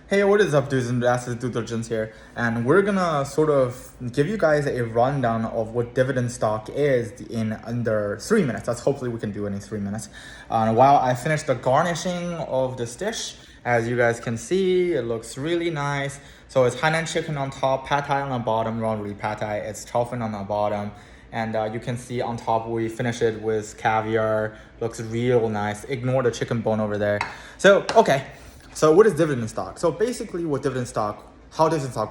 Hey, what is up, dudes and dudes? Dudediligence here, and we're gonna sort of give you guys a rundown of what dividend stock is in under 3 minutes. That's hopefully we can do it in 3 minutes. While I finish the garnishing of this dish, as you guys can see, it looks really nice. So it's Hainan chicken on top, pad thai on the bottom, not really pad thai, it's chow-fan on the bottom. And you can see on top we finish it with caviar. Looks real nice. Ignore the chicken bone over there. So, okay. So what is dividend stock? So basically how dividend stock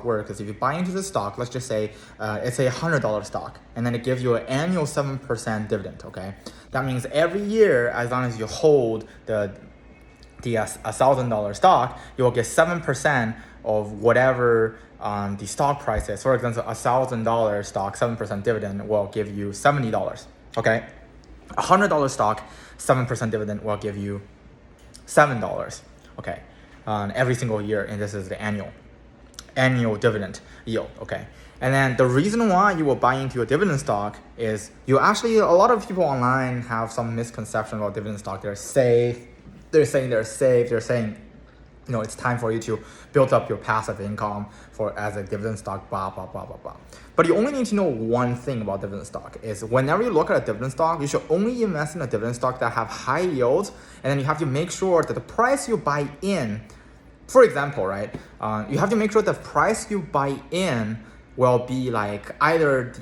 works is if you buy into the stock, let's just say it's a $100 stock, and then it gives you an annual 7% dividend, okay? That means every year, as long as you hold the $1,000 stock, you will get 7% of whatever the stock price is. For example, $1,000 stock, 7% dividend will give you $70, okay? $100 stock, 7% dividend will give you $7, okay? Every single year, and this is the annual dividend yield, okay? And then the reason why you will buy into a dividend stock is a lot of people online have some misconception about dividend stock. They're saying they're safe. They're saying, it's time for you to build up your passive income as a dividend stock, blah, blah, blah, blah, blah. But you only need to know one thing about dividend stock is whenever you look at a dividend stock, you should only invest in a dividend stock that have high yields, and then you have to make sure that the price you buy in, for example, right, you have to make sure the price you buy in will be like either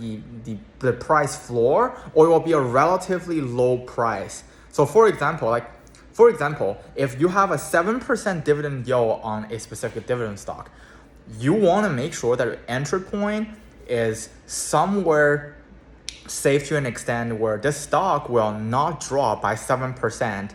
the price floor or it will be a relatively low price. So for example, if you have a 7% dividend yield on a specific dividend stock, you want to make sure that your entry point is somewhere safe to an extent where this stock will not drop by 7%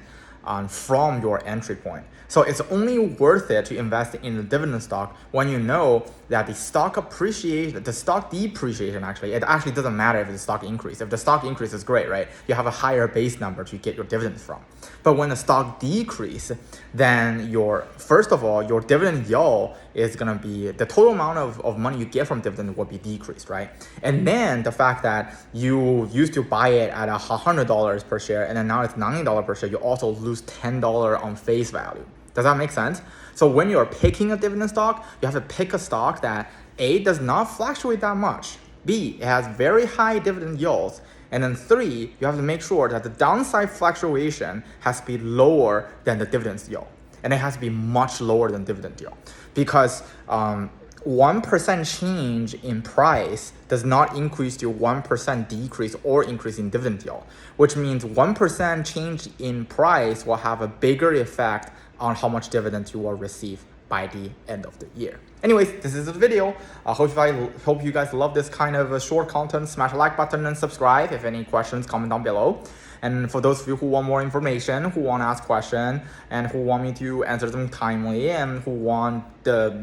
from your entry point. So it's only worth it to invest in the dividend stock when you know that the stock depreciation it actually doesn't matter if the stock increase. If the stock increase is great, right? You have a higher base number to get your dividends from. But when the stock decrease, then first of all, your dividend yield is gonna be, the total amount of money you get from dividend will be decreased, right? And then the fact that you used to buy it at $100 per share and then now it's $90 per share, you also lose $10 on face value. Does that make sense? So when you're picking a dividend stock, you have to pick a stock that A, does not fluctuate that much, B, it has very high dividend yields, and then 3, you have to make sure that the downside fluctuation has to be lower than the dividend yield, and it has to be much lower than dividend yield, because 1% change in price does not increase to 1% decrease or increase in dividend yield, which means 1% change in price will have a bigger effect on how much dividend you will receive by the end of the year. Anyways, this is the video. I hope you guys love this kind of short content. Smash the like button and subscribe. If any questions, comment down below. And for those of you who want more information, who want to ask questions, and who want me to answer them timely, and who want the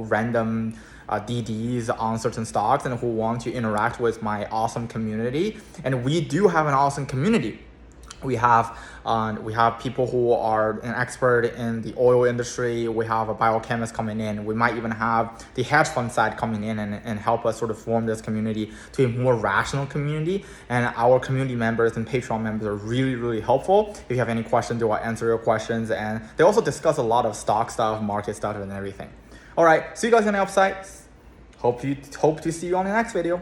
random DDs on certain stocks, and who want to interact with my awesome community, and we do have an awesome community. We have people who are an expert in the oil industry. We have a biochemist coming in. We might even have the hedge fund side coming in and help us sort of form this community to a more rational community. And our community members and Patreon members are really, really helpful. If you have any questions, they will answer your questions. And they also discuss a lot of stock stuff, market stuff, and everything. All right, see you guys on the upside. Hope to see you on the next video.